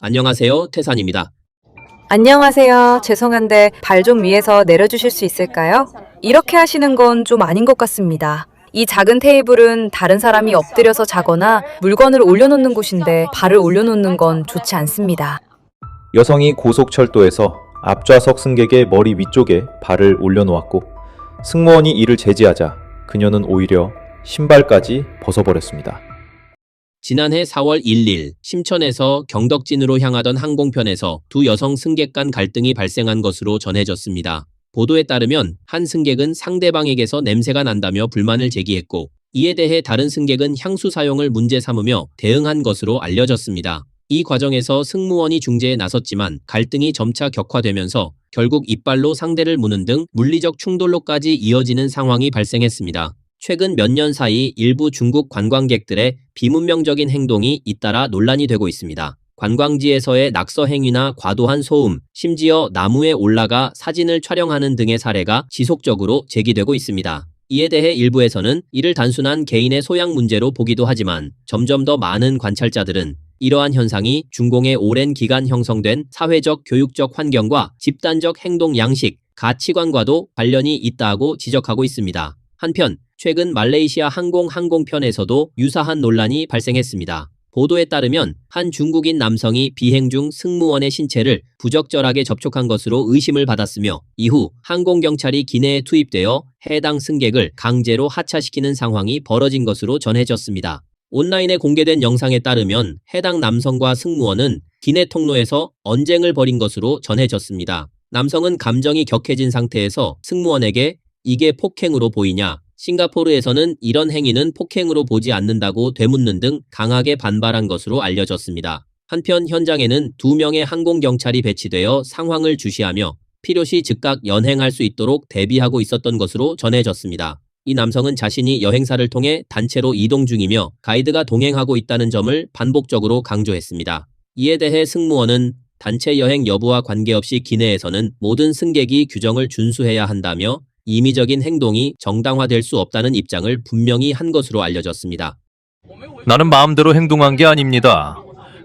안녕하세요, 태산입니다. 안녕하세요. 죄송한데 발 좀 위에서 내려주실 수 있을까요? 이렇게 하시는 건 좀 아닌 것 같습니다. 이 작은 테이블은 다른 사람이 엎드려서 자거나 물건을 올려놓는 곳인데 발을 올려놓는 건 좋지 않습니다. 여성이 고속철도에서 앞좌석 승객의 머리 위쪽에 발을 올려놓았고 승무원이 이를 제지하자 그녀는 오히려 신발까지 벗어버렸습니다. 지난해 4월 1일 심천에서 경덕진으로 향하던 항공편에서 두 여성 승객 간 갈등이 발생한 것으로 전해졌습니다. 보도에 따르면 한 승객은 상대방에게서 냄새가 난다며 불만을 제기했고 이에 대해 다른 승객은 향수 사용을 문제 삼으며 대응한 것으로 알려졌습니다. 이 과정에서 승무원이 중재에 나섰지만 갈등이 점차 격화되면서 결국 이빨로 상대를 무는 등 물리적 충돌로까지 이어지는 상황이 발생했습니다. 최근 몇 년 사이 일부 중국 관광객들의 비문명적인 행동이 잇따라 논란이 되고 있습니다. 관광지에서의 낙서 행위나 과도한 소음, 심지어 나무에 올라가 사진을 촬영하는 등의 사례가 지속적으로 제기되고 있습니다. 이에 대해 일부에서는 이를 단순한 개인의 소양 문제로 보기도 하지만 점점 더 많은 관찰자들은 이러한 현상이 중공의 오랜 기간 형성된 사회적 교육적 환경과 집단적 행동 양식, 가치관과도 관련이 있다고 지적하고 있습니다. 한편 최근 말레이시아 항공편에서도 유사한 논란이 발생했습니다. 보도에 따르면 한 중국인 남성이 비행 중 승무원의 신체를 부적절하게 접촉한 것으로 의심을 받았으며 이후 항공경찰이 기내에 투입되어 해당 승객을 강제로 하차시키는 상황이 벌어진 것으로 전해졌습니다. 온라인에 공개된 영상에 따르면 해당 남성과 승무원은 기내 통로에서 언쟁을 벌인 것으로 전해졌습니다. 남성은 감정이 격해진 상태에서 승무원에게 이게 폭행으로 보이냐? 싱가포르에서는 이런 행위는 폭행으로 보지 않는다고 되묻는 등 강하게 반발한 것으로 알려졌습니다. 한편 현장에는 2명의 항공경찰이 배치되어 상황을 주시하며 필요시 즉각 연행할 수 있도록 대비하고 있었던 것으로 전해졌습니다. 이 남성은 자신이 여행사를 통해 단체로 이동 중이며 가이드가 동행하고 있다는 점을 반복적으로 강조했습니다. 이에 대해 승무원은 단체 여행 여부와 관계없이 기내에서는 모든 승객이 규정을 준수해야 한다며 임의적인 행동이 정당화될 수 없다는 입장을 분명히 한 것으로 알려졌습니다. 나는 마음대로 행동한 게 아닙니다.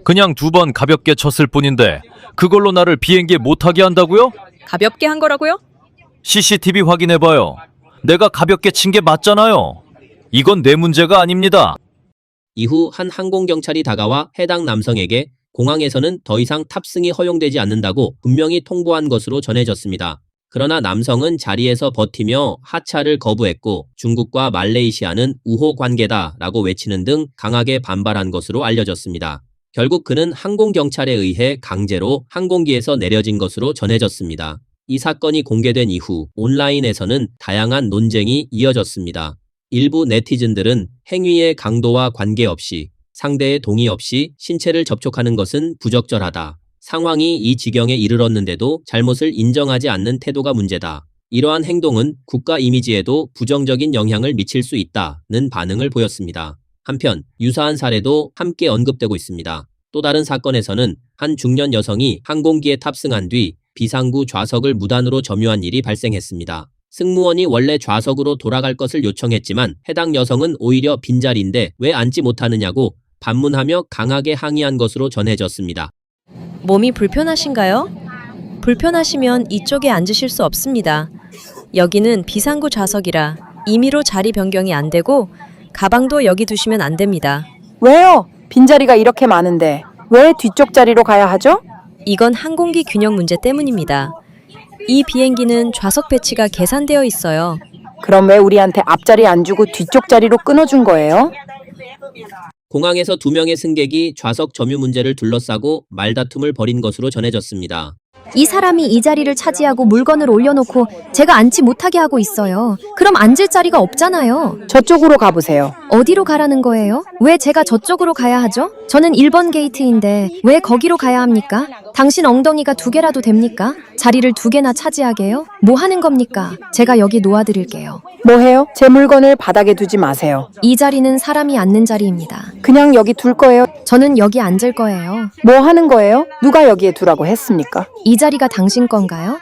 그냥 2번 가볍게 쳤을 뿐인데 그걸로 나를 비행기에 못 타게 한다고요? 가볍게 한 거라고요? CCTV 확인해봐요. 내가 가볍게 친 게 맞잖아요. 이건 내 문제가 아닙니다. 이후 한 항공경찰이 다가와 해당 남성에게 공항에서는 더 이상 탑승이 허용되지 않는다고 분명히 통보한 것으로 전해졌습니다. 그러나 남성은 자리에서 버티며 하차를 거부했고 중국과 말레이시아는 우호 관계다라고 외치는 등 강하게 반발한 것으로 알려졌습니다. 결국 그는 항공경찰에 의해 강제로 항공기에서 내려진 것으로 전해졌습니다. 이 사건이 공개된 이후 온라인에서는 다양한 논쟁이 이어졌습니다. 일부 네티즌들은 행위의 강도와 관계없이 상대의 동의 없이 신체를 접촉하는 것은 부적절하다. 상황이 이 지경에 이르렀는데도 잘못을 인정하지 않는 태도가 문제다. 이러한 행동은 국가 이미지에도 부정적인 영향을 미칠 수 있다는 반응을 보였습니다. 한편 유사한 사례도 함께 언급되고 있습니다. 또 다른 사건에서는 한 중년 여성이 항공기에 탑승한 뒤 비상구 좌석을 무단으로 점유한 일이 발생했습니다. 승무원이 원래 좌석으로 돌아갈 것을 요청했지만 해당 여성은 오히려 빈자리인데 왜 앉지 못하느냐고 반문하며 강하게 항의한 것으로 전해졌습니다. 몸이 불편하신가요? 불편하시면 이쪽에 앉으실 수 없습니다. 여기는 비상구 좌석이라 임의로 자리 변경이 안 되고 가방도 여기 두시면 안 됩니다. 왜요? 빈자리가 이렇게 많은데 왜 뒤쪽 자리로 가야 하죠? 이건 항공기 균형 문제 때문입니다. 이 비행기는 좌석 배치가 계산되어 있어요. 그럼 왜 우리한테 앞자리 안 주고 뒤쪽 자리로 끊어준 거예요? 공항에서 2명의 승객이 좌석 점유 문제를 둘러싸고 말다툼을 벌인 것으로 전해졌습니다. 이 사람이 이 자리를 차지하고 물건을 올려놓고 제가 앉지 못하게 하고 있어요. 그럼 앉을 자리가 없잖아요. 저쪽으로 가보세요. 어디로 가라는 거예요? 왜 제가 저쪽으로 가야 하죠? 저는 1번 게이트인데 왜 거기로 가야 합니까? 당신 엉덩이가 2개라도 됩니까? 자리를 2개나 차지하게요? 뭐 하는 겁니까? 제가 여기 놓아드릴게요. 뭐해요? 제 물건을 바닥에 두지 마세요. 이 자리는 사람이 앉는 자리입니다. 그냥 여기 둘 거예요. 저는 여기 앉을 거예요. 뭐 하는 거예요? 누가 여기에 두라고 했습니까? 이 자리가 당신 건가요?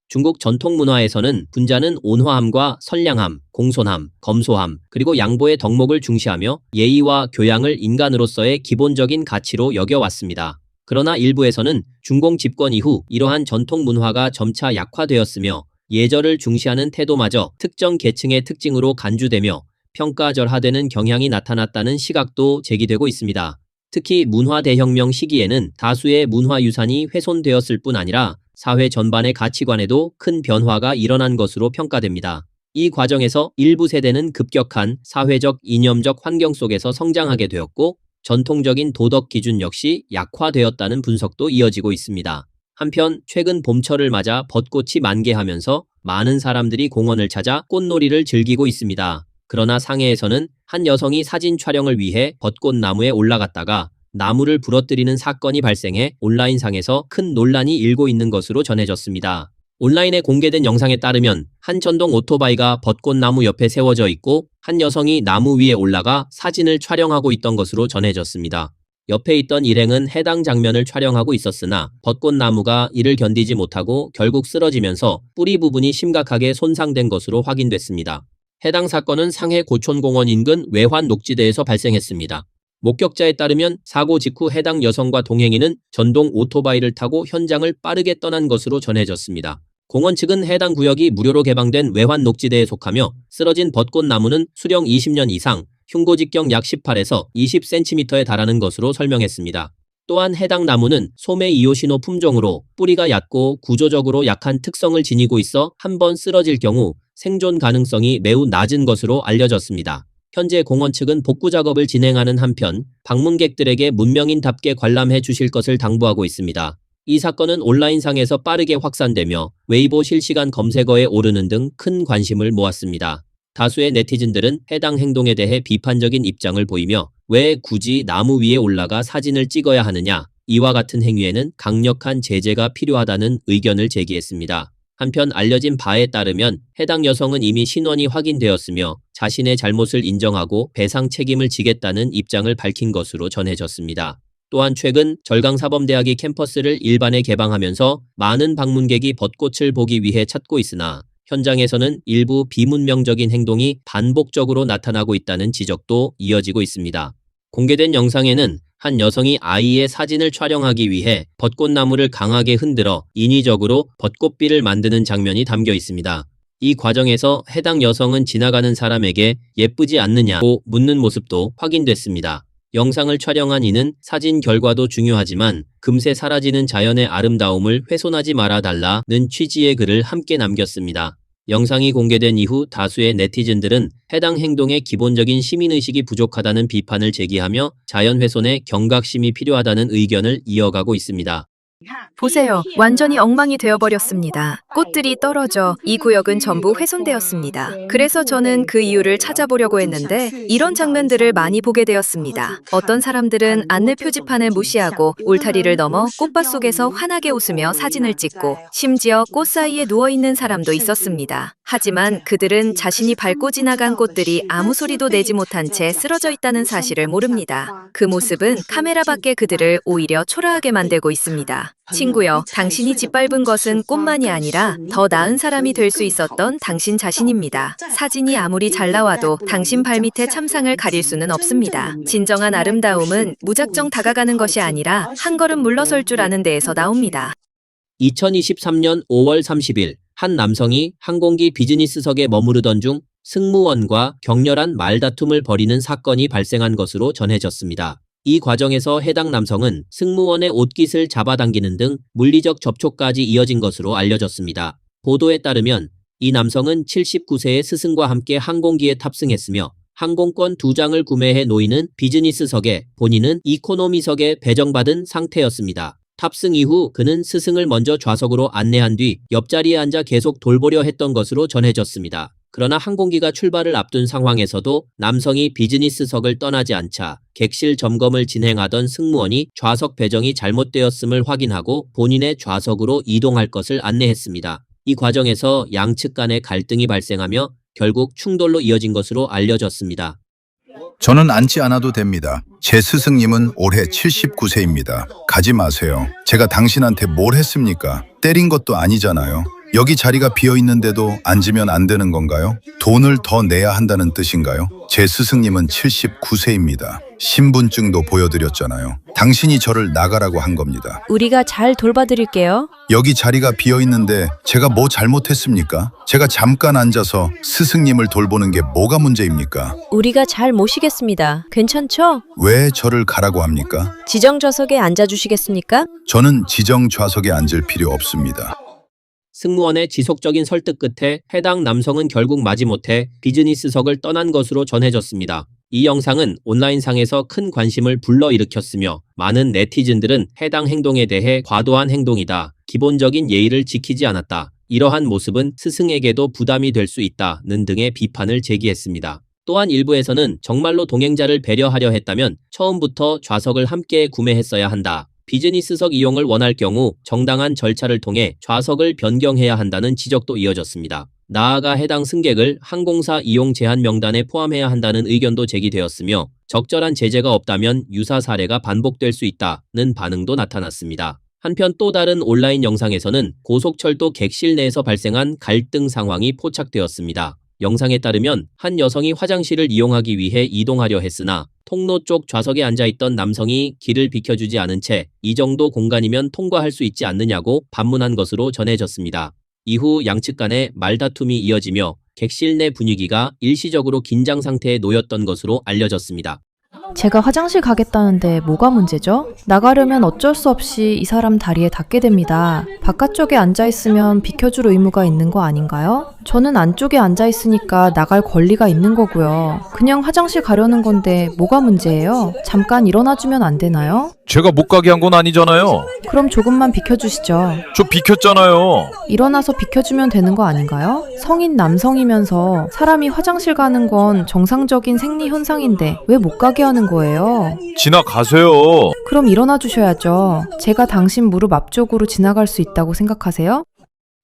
중국 전통 문화에서는 군자는 온화함과 선량함, 공손함, 검소함, 그리고 양보의 덕목을 중시하며 예의와 교양을 인간으로서의 기본적인 가치로 여겨왔습니다. 그러나 일부에서는 중공 집권 이후 이러한 전통 문화가 점차 약화되었으며 예절을 중시하는 태도마저 특정 계층의 특징으로 간주되며 평가절하되는 경향이 나타났다는 시각도 제기되고 있습니다. 특히 문화 대혁명 시기에는 다수의 문화유산이 훼손되었을 뿐 아니라 사회 전반의 가치관에도 큰 변화가 일어난 것으로 평가됩니다. 이 과정에서 일부 세대는 급격한 사회적 이념적 환경 속에서 성장하게 되었고 전통적인 도덕 기준 역시 약화되었다는 분석도 이어지고 있습니다. 한편 최근 봄철을 맞아 벚꽃이 만개하면서 많은 사람들이 공원을 찾아 꽃놀이를 즐기고 있습니다. 그러나 상해에서는 한 여성이 사진 촬영을 위해 벚꽃나무에 올라갔다가 나무를 부러뜨리는 사건이 발생해 온라인상에서 큰 논란이 일고 있는 것으로 전해졌습니다. 온라인에 공개된 영상에 따르면 한 전동 오토바이가 벚꽃나무 옆에 세워져 있고 한 여성이 나무 위에 올라가 사진을 촬영하고 있던 것으로 전해졌습니다. 옆에 있던 일행은 해당 장면을 촬영하고 있었으나 벚꽃나무가 이를 견디지 못하고 결국 쓰러지면서 뿌리 부분이 심각하게 손상된 것으로 확인됐습니다. 해당 사건은 상해 고촌공원 인근 외환 녹지대에서 발생했습니다. 목격자에 따르면 사고 직후 해당 여성과 동행인은 전동 오토바이를 타고 현장을 빠르게 떠난 것으로 전해졌습니다. 공원 측은 해당 구역이 무료로 개방된 외환 녹지대에 속하며 쓰러진 벚꽃나무는 수령 20년 이상, 흉고 직경 약 18에서 20cm에 달하는 것으로 설명했습니다. 또한 해당 나무는 소매 이오시노 품종으로 뿌리가 얕고 구조적으로 약한 특성을 지니고 있어 한번 쓰러질 경우 생존 가능성이 매우 낮은 것으로 알려졌습니다. 현재 공원 측은 복구 작업을 진행하는 한편 방문객들에게 문명인답게 관람해 주실 것을 당부하고 있습니다. 이 사건은 온라인상에서 빠르게 확산되며 웨이보 실시간 검색어에 오르는 등 큰 관심을 모았습니다. 다수의 네티즌들은 해당 행동에 대해 비판적인 입장을 보이며 왜 굳이 나무 위에 올라가 사진을 찍어야 하느냐, 이와 같은 행위에는 강력한 제재가 필요하다는 의견을 제기했습니다. 한편 알려진 바에 따르면 해당 여성은 이미 신원이 확인되었으며 자신의 잘못을 인정하고 배상 책임을 지겠다는 입장을 밝힌 것으로 전해졌습니다. 또한 최근 절강사범대학이 캠퍼스를 일반에 개방하면서 많은 방문객이 벚꽃을 보기 위해 찾고 있으나 현장에서는 일부 비문명적인 행동이 반복적으로 나타나고 있다는 지적도 이어지고 있습니다. 공개된 영상에는 한 여성이 아이의 사진을 촬영하기 위해 벚꽃나무를 강하게 흔들어 인위적으로 벚꽃비를 만드는 장면이 담겨 있습니다. 이 과정에서 해당 여성은 지나가는 사람에게 예쁘지 않느냐고 묻는 모습도 확인됐습니다. 영상을 촬영한 이는 사진 결과도 중요하지만 금세 사라지는 자연의 아름다움을 훼손하지 말아달라는 취지의 글을 함께 남겼습니다. 영상이 공개된 이후 다수의 네티즌들은 해당 행동의 기본적인 시민의식이 부족하다는 비판을 제기하며 자연훼손에 경각심이 필요하다는 의견을 이어가고 있습니다. 보세요. 완전히 엉망이 되어버렸습니다. 꽃들이 떨어져 이 구역은 전부 훼손되었습니다. 그래서 저는 그 이유를 찾아보려고 했는데 이런 장면들을 많이 보게 되었습니다. 어떤 사람들은 안내 표지판을 무시하고 울타리를 넘어 꽃밭 속에서 환하게 웃으며 사진을 찍고 심지어 꽃 사이에 누워있는 사람도 있었습니다. 하지만 그들은 자신이 밟고 지나간 꽃들이 아무 소리도 내지 못한 채 쓰러져 있다는 사실을 모릅니다. 그 모습은 카메라 밖에 그들을 오히려 초라하게 만들고 있습니다. 친구여, 당신이 짓밟은 것은 꽃만이 아니라 더 나은 사람이 될 수 있었던 당신 자신입니다. 사진이 아무리 잘 나와도 당신 발밑의 참상을 가릴 수는 없습니다. 진정한 아름다움은 무작정 다가가는 것이 아니라 한 걸음 물러설 줄 아는 데에서 나옵니다. 2023년 5월 30일 한 남성이 항공기 비즈니스석에 머무르던 중 승무원과 격렬한 말다툼을 벌이는 사건이 발생한 것으로 전해졌습니다. 이 과정에서 해당 남성은 승무원의 옷깃을 잡아당기는 등 물리적 접촉까지 이어진 것으로 알려졌습니다. 보도에 따르면 이 남성은 79세의 스승과 함께 항공기에 탑승했으며 항공권 2장을 구매해 놓이는 비즈니스석에 본인은 이코노미석에 배정받은 상태였습니다. 탑승 이후 그는 스승을 먼저 좌석으로 안내한 뒤 옆자리에 앉아 계속 돌보려 했던 것으로 전해졌습니다. 그러나 항공기가 출발을 앞둔 상황에서도 남성이 비즈니스석을 떠나지 않자 객실 점검을 진행하던 승무원이 좌석 배정이 잘못되었음을 확인하고 본인의 좌석으로 이동할 것을 안내했습니다. 이 과정에서 양측 간의 갈등이 발생하며 결국 충돌로 이어진 것으로 알려졌습니다. 저는 앉지 않아도 됩니다. 제 스승님은 올해 79세입니다. 가지 마세요. 제가 당신한테 뭘 했습니까? 때린 것도 아니잖아요. 여기 자리가 비어 있는데도 앉으면 안 되는 건가요? 돈을 더 내야 한다는 뜻인가요? 제 스승님은 79세입니다. 신분증도 보여드렸잖아요. 당신이 저를 나가라고 한 겁니다. 우리가 잘 돌봐드릴게요. 여기 자리가 비어 있는데 제가 뭐 잘못했습니까? 제가 잠깐 앉아서 스승님을 돌보는 게 뭐가 문제입니까? 우리가 잘 모시겠습니다. 괜찮죠? 왜 저를 가라고 합니까? 지정 좌석에 앉아주시겠습니까? 저는 지정 좌석에 앉을 필요 없습니다. 승무원의 지속적인 설득 끝에 해당 남성은 결국 마지못해 비즈니스석을 떠난 것으로 전해졌습니다. 이 영상은 온라인상에서 큰 관심을 불러일으켰으며 많은 네티즌들은 해당 행동에 대해 과도한 행동이다, 기본적인 예의를 지키지 않았다, 이러한 모습은 스승에게도 부담이 될 수 있다는 등의 비판을 제기했습니다. 또한 일부에서는 정말로 동행자를 배려하려 했다면 처음부터 좌석을 함께 구매했어야 한다, 비즈니스석 이용을 원할 경우 정당한 절차를 통해 좌석을 변경해야 한다는 지적도 이어졌습니다. 나아가 해당 승객을 항공사 이용 제한 명단에 포함해야 한다는 의견도 제기되었으며 적절한 제재가 없다면 유사 사례가 반복될 수 있다는 반응도 나타났습니다. 한편 또 다른 온라인 영상에서는 고속철도 객실 내에서 발생한 갈등 상황이 포착되었습니다. 영상에 따르면 한 여성이 화장실을 이용하기 위해 이동하려 했으나 통로 쪽 좌석에 앉아있던 남성이 길을 비켜주지 않은 채 이 정도 공간이면 통과할 수 있지 않느냐고 반문한 것으로 전해졌습니다. 이후 양측 간의 말다툼이 이어지며 객실 내 분위기가 일시적으로 긴장 상태에 놓였던 것으로 알려졌습니다. 제가 화장실 가겠다는데 뭐가 문제죠? 나가려면 어쩔 수 없이 이 사람 다리에 닿게 됩니다. 바깥쪽에 앉아있으면 비켜줄 의무가 있는 거 아닌가요? 저는 안쪽에 앉아있으니까 나갈 권리가 있는 거고요. 그냥 화장실 가려는 건데 뭐가 문제예요? 잠깐 일어나주면 안 되나요? 제가 못 가게 한 건 아니잖아요. 그럼 조금만 비켜주시죠. 저 비켰잖아요. 일어나서 비켜주면 되는 거 아닌가요? 성인 남성이면서 사람이 화장실 가는 건 정상적인 생리 현상인데 왜 못 가게 하는 거예요? 지나가세요. 그럼 일어나 주셔야죠. 제가 당신 무릎 앞쪽으로 지나갈 수 있다고 생각하세요?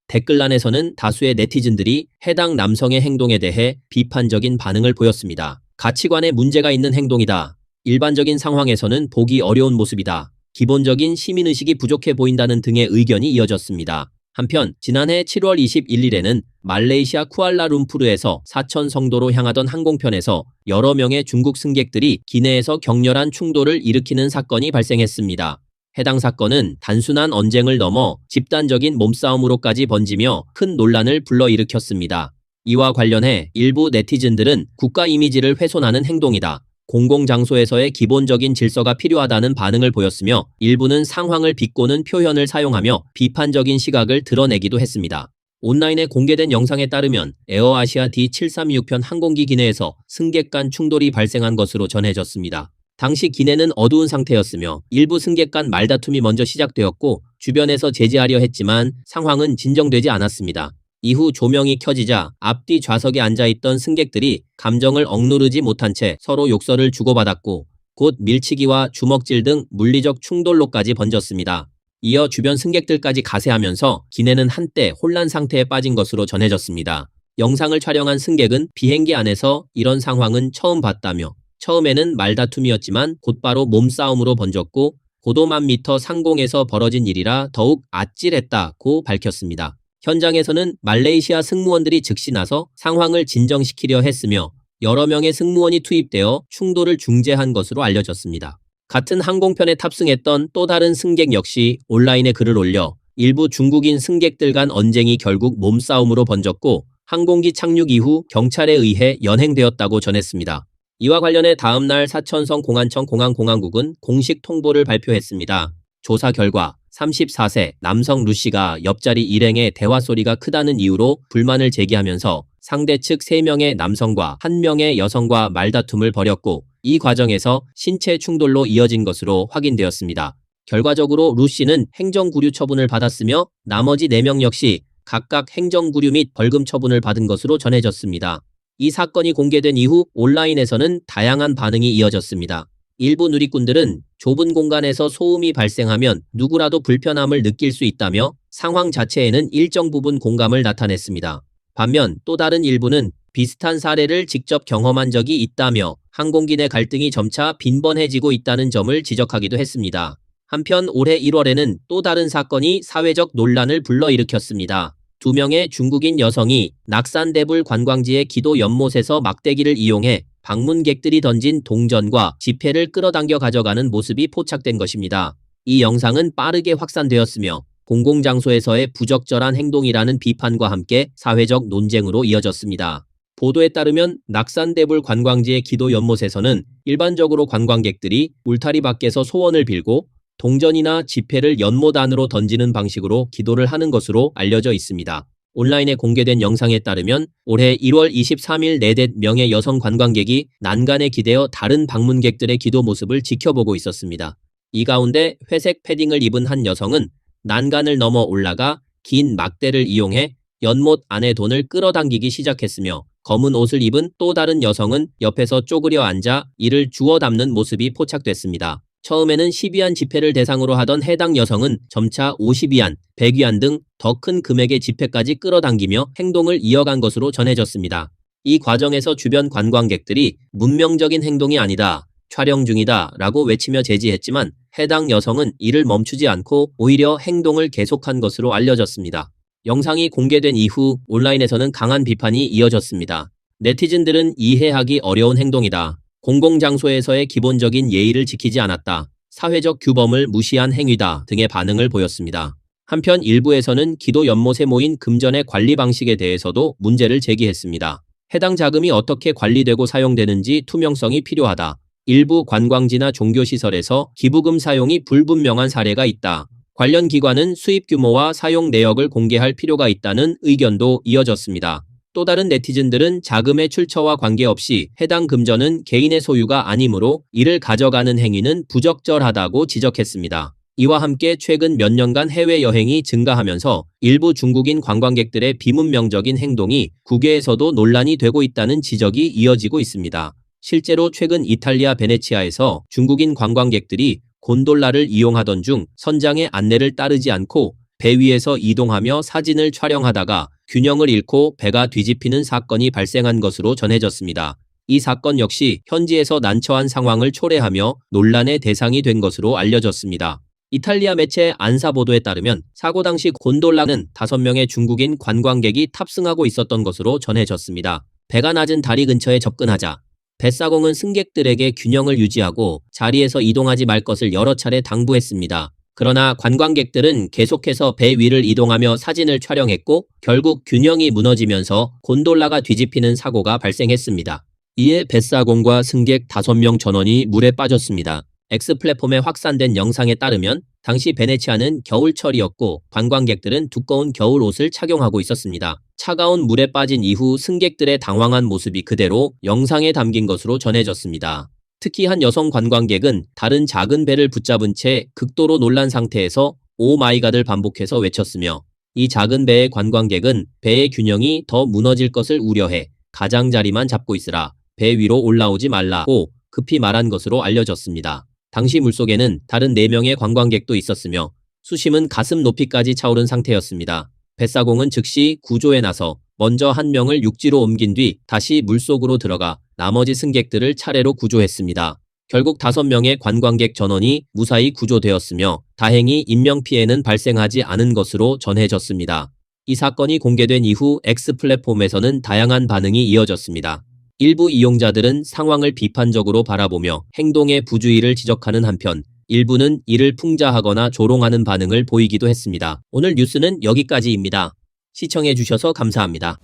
댓글란에서는 다수의 네티즌들이 해당 남성의 행동에 대해 비판적인 반응을 보였습니다. 가치관에 문제가 있는 행동이다. 일반적인 상황에서는 보기 어려운 모습이다. 기본적인 시민의식이 부족해 보인다는 등의 의견이 이어졌습니다. 한편 지난해 7월 21일에는 말레이시아 쿠알라룸푸르에서 사천 성도로 향하던 항공편에서 여러 명의 중국 승객들이 기내에서 격렬한 충돌을 일으키는 사건이 발생했습니다. 해당 사건은 단순한 언쟁을 넘어 집단적인 몸싸움으로까지 번지며 큰 논란을 불러일으켰습니다. 이와 관련해 일부 네티즌들은 국가 이미지를 훼손하는 행동이다, 공공장소에서의 기본적인 질서가 필요하다는 반응을 보였으며 일부는 상황을 비꼬는 표현을 사용하며 비판적인 시각을 드러내기도 했습니다. 온라인에 공개된 영상에 따르면 에어아시아 D736편 항공기 기내에서 승객 간 충돌이 발생한 것으로 전해졌습니다. 당시 기내는 어두운 상태였으며 일부 승객 간 말다툼이 먼저 시작되었고 주변에서 제지하려 했지만 상황은 진정되지 않았습니다. 이후 조명이 켜지자 앞뒤 좌석에 앉아있던 승객들이 감정을 억누르지 못한 채 서로 욕설을 주고받았고 곧 밀치기와 주먹질 등 물리적 충돌로까지 번졌습니다. 이어 주변 승객들까지 가세하면서 기내는 한때 혼란 상태에 빠진 것으로 전해졌습니다. 영상을 촬영한 승객은 비행기 안에서 이런 상황은 처음 봤다며 처음에는 말다툼이었지만 곧바로 몸싸움으로 번졌고 고도만 미터 상공에서 벌어진 일이라 더욱 아찔했다고 밝혔습니다. 현장에서는 말레이시아 승무원들이 즉시 나서 상황을 진정시키려 했으며 여러 명의 승무원이 투입되어 충돌을 중재한 것으로 알려졌습니다. 같은 항공편에 탑승했던 또 다른 승객 역시 온라인에 글을 올려 일부 중국인 승객들 간 언쟁이 결국 몸싸움으로 번졌고 항공기 착륙 이후 경찰에 의해 연행되었다고 전했습니다. 이와 관련해 다음날 사천성 공안청 공항공항국은 공식 통보를 발표했습니다. 조사 결과 34세 남성 루씨가 옆자리 일행의 대화 소리가 크다는 이유로 불만을 제기하면서 상대 측 3명의 남성과 1명의 여성과 말다툼을 벌였고 이 과정에서 신체 충돌로 이어진 것으로 확인되었습니다. 결과적으로 루씨는 행정구류 처분을 받았으며 나머지 4명 역시 각각 행정구류 및 벌금 처분을 받은 것으로 전해졌습니다. 이 사건이 공개된 이후 온라인에서는 다양한 반응이 이어졌습니다. 일부 누리꾼들은 좁은 공간에서 소음이 발생하면 누구라도 불편함을 느낄 수 있다며 상황 자체에는 일정 부분 공감을 나타냈습니다. 반면 또 다른 일부는 비슷한 사례를 직접 경험한 적이 있다며 항공기 내 갈등이 점차 빈번해지고 있다는 점을 지적하기도 했습니다. 한편 올해 1월에는 또 다른 사건이 사회적 논란을 불러일으켰습니다. 2명의 중국인 여성이 낙산대불 관광지의 기도 연못에서 막대기를 이용해 방문객들이 던진 동전과 지폐를 끌어당겨 가져가는 모습이 포착된 것입니다. 이 영상은 빠르게 확산되었으며 공공장소에서의 부적절한 행동이라는 비판과 함께 사회적 논쟁으로 이어졌습니다. 보도에 따르면 낙산대불 관광지의 기도 연못에서는 일반적으로 관광객들이 울타리 밖에서 소원을 빌고 동전이나 지폐를 연못 안으로 던지는 방식으로 기도를 하는 것으로 알려져 있습니다. 온라인에 공개된 영상에 따르면 올해 1월 23일 4명의 여성 관광객이 난간에 기대어 다른 방문객들의 기도 모습을 지켜보고 있었습니다. 이 가운데 회색 패딩을 입은 한 여성은 난간을 넘어 올라가 긴 막대를 이용해 연못 안에 돈을 끌어당기기 시작했으며 검은 옷을 입은 또 다른 여성은 옆에서 쪼그려 앉아 이를 주워 담는 모습이 포착됐습니다. 처음에는 10위안 지폐를 대상으로 하던 해당 여성은 점차 50위안, 100위안 등 더 큰 금액의 지폐까지 끌어당기며 행동을 이어간 것으로 전해졌습니다. 이 과정에서 주변 관광객들이 문명적인 행동이 아니다, 촬영 중이다 라고 외치며 제지했지만 해당 여성은 이를 멈추지 않고 오히려 행동을 계속한 것으로 알려졌습니다. 영상이 공개된 이후 온라인에서는 강한 비판이 이어졌습니다. 네티즌들은 이해하기 어려운 행동이다. 공공장소에서의 기본적인 예의를 지키지 않았다. 사회적 규범을 무시한 행위다 등의 반응을 보였습니다. 한편 일부에서는 기도 연못에 모인 금전의 관리 방식에 대해서도 문제를 제기했습니다. 해당 자금이 어떻게 관리되고 사용되는지 투명성이 필요하다. 일부 관광지나 종교시설에서 기부금 사용이 불분명한 사례가 있다. 관련 기관은 수입 규모와 사용 내역을 공개할 필요가 있다는 의견도 이어졌습니다. 또 다른 네티즌들은 자금의 출처와 관계없이 해당 금전은 개인의 소유가 아니므로 이를 가져가는 행위는 부적절하다고 지적했습니다. 이와 함께 최근 몇 년간 해외여행이 증가하면서 일부 중국인 관광객들의 비문명적인 행동이 국외에서도 논란이 되고 있다는 지적이 이어지고 있습니다. 실제로 최근 이탈리아 베네치아에서 중국인 관광객들이 곤돌라를 이용하던 중 선장의 안내를 따르지 않고 배 위에서 이동하며 사진을 촬영하다가 균형을 잃고 배가 뒤집히는 사건이 발생한 것으로 전해졌습니다. 이 사건 역시 현지에서 난처한 상황을 초래하며 논란의 대상이 된 것으로 알려졌습니다. 이탈리아 매체 안사 보도에 따르면 사고 당시 곤돌라는 5명의 중국인 관광객이 탑승하고 있었던 것으로 전해졌습니다. 배가 낮은 다리 근처에 접근하자 뱃사공은 승객들에게 균형을 유지하고 자리에서 이동하지 말 것을 여러 차례 당부했습니다. 그러나 관광객들은 계속해서 배 위를 이동하며 사진을 촬영했고 결국 균형이 무너지면서 곤돌라가 뒤집히는 사고가 발생했습니다. 이에 뱃사공과 승객 5명 전원이 물에 빠졌습니다. X 플랫폼에 확산된 영상에 따르면 당시 베네치아는 겨울철이었고 관광객들은 두꺼운 겨울 옷을 착용하고 있었습니다. 차가운 물에 빠진 이후 승객들의 당황한 모습이 그대로 영상에 담긴 것으로 전해졌습니다. 특히 한 여성 관광객은 다른 작은 배를 붙잡은 채 극도로 놀란 상태에서 오 마이 갓을 반복해서 외쳤으며 이 작은 배의 관광객은 배의 균형이 더 무너질 것을 우려해 가장자리만 잡고 있으라, 배 위로 올라오지 말라고 급히 말한 것으로 알려졌습니다. 당시 물속에는 다른 4명의 관광객도 있었으며 수심은 가슴 높이까지 차오른 상태였습니다. 뱃사공은 즉시 구조에 나서 먼저 한 명을 육지로 옮긴 뒤 다시 물속으로 들어가 나머지 승객들을 차례로 구조했습니다. 결국 5명의 관광객 전원이 무사히 구조되었으며 다행히 인명피해는 발생하지 않은 것으로 전해졌습니다. 이 사건이 공개된 이후 X 플랫폼에서는 다양한 반응이 이어졌습니다. 일부 이용자들은 상황을 비판적으로 바라보며 행동의 부주의를 지적하는 한편 일부는 이를 풍자하거나 조롱하는 반응을 보이기도 했습니다. 오늘 뉴스는 여기까지입니다. 시청해주셔서 감사합니다.